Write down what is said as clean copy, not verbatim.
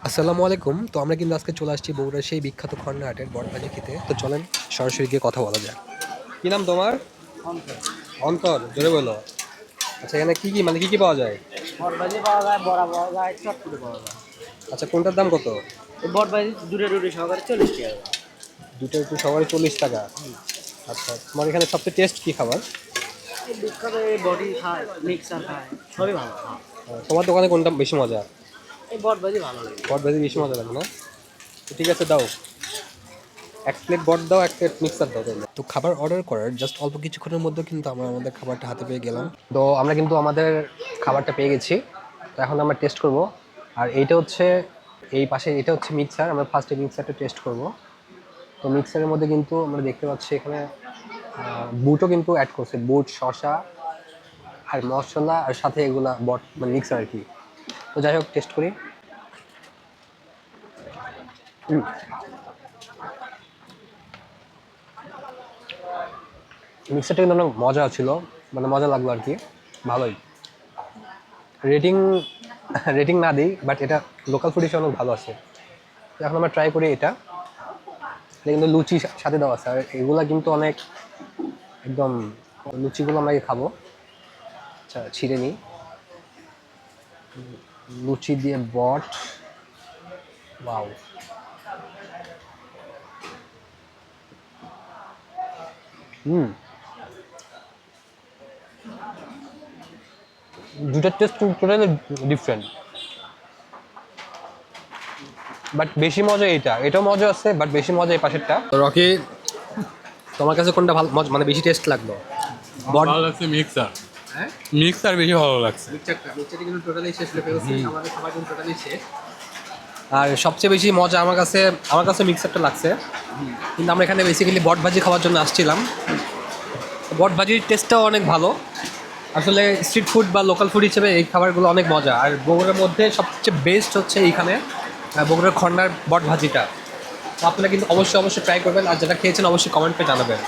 আসসালামু আলাইকুম। তো আমরা কিন্তু আজকে চলে আসছি বগুড়ার সেই বিখ্যাত খন্না হাটের বটভাজি খেতে। তো চলেন সরাসরি গিয়ে কথা বলা যাক। কি নাম তোমার? অন্তর অন্তর, জোরে বলো। আচ্ছা, এখানে কি মানে কি পাওয়া যায়? বটবাজি পাওয়া যায়, বড়া পাওয়া যায়, চটপটি পাওয়া যায়। আচ্ছা, কোনটার দাম কত? এই বটবাজি দুটো রুটি সহকারে 40 টাকা। দুটো একটু সবারই 40 টাকা। আচ্ছা, তোমার এখানে সবচেয়ে টেস্ট কি খাবার? এই বিখ্যাত এই বডি খায়, মিক্সার খায়, সবই ভালো। তোমার দোকানে কোনটা বেশি মজা? এই বটবাজি ভালো লাগে। বটভাজি বেশি মজা লাগে না? তো ঠিক আছে, দাও। এক প্লেট বট দাও, এক প্লেট মিক্সার দাও তাহলে। তো খাবার অর্ডার করার জাস্ট অল্প কিছুক্ষণের মধ্যে কিন্তু আমরা আমাদের খাবারটা হাতে পেয়ে গেলাম। তো আমরা কিন্তু আমাদের খাবারটা পেয়ে গেছি। তো এখন আমরা টেস্ট করব। আর এইটা হচ্ছে এই পাশে, এটা হচ্ছে মিক্সার। আমরা ফার্স্টে মিক্সারটা টেস্ট করব। তো মিক্সারের মধ্যে কিন্তু আমরা দেখতে পাচ্ছি এখানে বুটও কিন্তু অ্যাড করছে, বুট, শসা আর মশলা, আর সাথে এগুলা বট মানে মিক্সার আর কি। তো যাই হোক, টেস্ট করি। মিক্সারটা কিন্তু অনেক মজা ছিল, মানে মজা লাগলো আর কি, ভালোই। রেটিং রেটিং না দিই, বাট এটা লোকাল ফুড হিসেবে অনেক ভালো আছে। তো এখন আমরা ট্রাই করি এটা। এটা কিন্তু লুচি সাথে দেওয়া আছে, আর এগুলা কিন্তু অনেক একদম, লুচিগুলো আমরা খাবো। আচ্ছা, ছিঁড়ে নিই। লুচি দিয়ে বট, ওয়াও। হুম, দুটার টেস্ট টোটালি ডিফারেন্ট। বাট বেশি মজা এইটা, এটাও মজা আছে, বাট বেশি মজা এই পাশেরটা। তো রকি, তোমার কাছে কোনটা ভালো মানে বেশি টেস্ট লাগলো? বট, ভালো লাগছে মিক্সার। হ্যাঁ, মিক্সার বেশি ভালো লাগছে। মিক্সচারটা কিন্তু টোটালি শেষ করে ফেলছি, আমাদের খাবার কিন্তু টোটালি শেষ। আর সবচেয়ে বেশি মজা আমার কাছে মিক্সারটা লাগছে। কিন্তু আমরা এখানে বেসিক্যালি বট ভাজি খাওয়ার জন্য আসছিলাম। বট ভাজির টেস্টটাও অনেক ভালো। আসলে স্ট্রিট ফুড বা লোকাল ফুড হিসেবে এই খাবারগুলো অনেক মজা। আর বগুড়ার মধ্যে সবচেয়ে বেস্ট হচ্ছে এইখানে বগুড়ার খন্ডার বট ভাজিটা। তো আপনারা কিন্তু অবশ্যই ট্রাই করবেন, আর যেটা খেয়েছেন অবশ্যই কমেন্টে জানাবেন।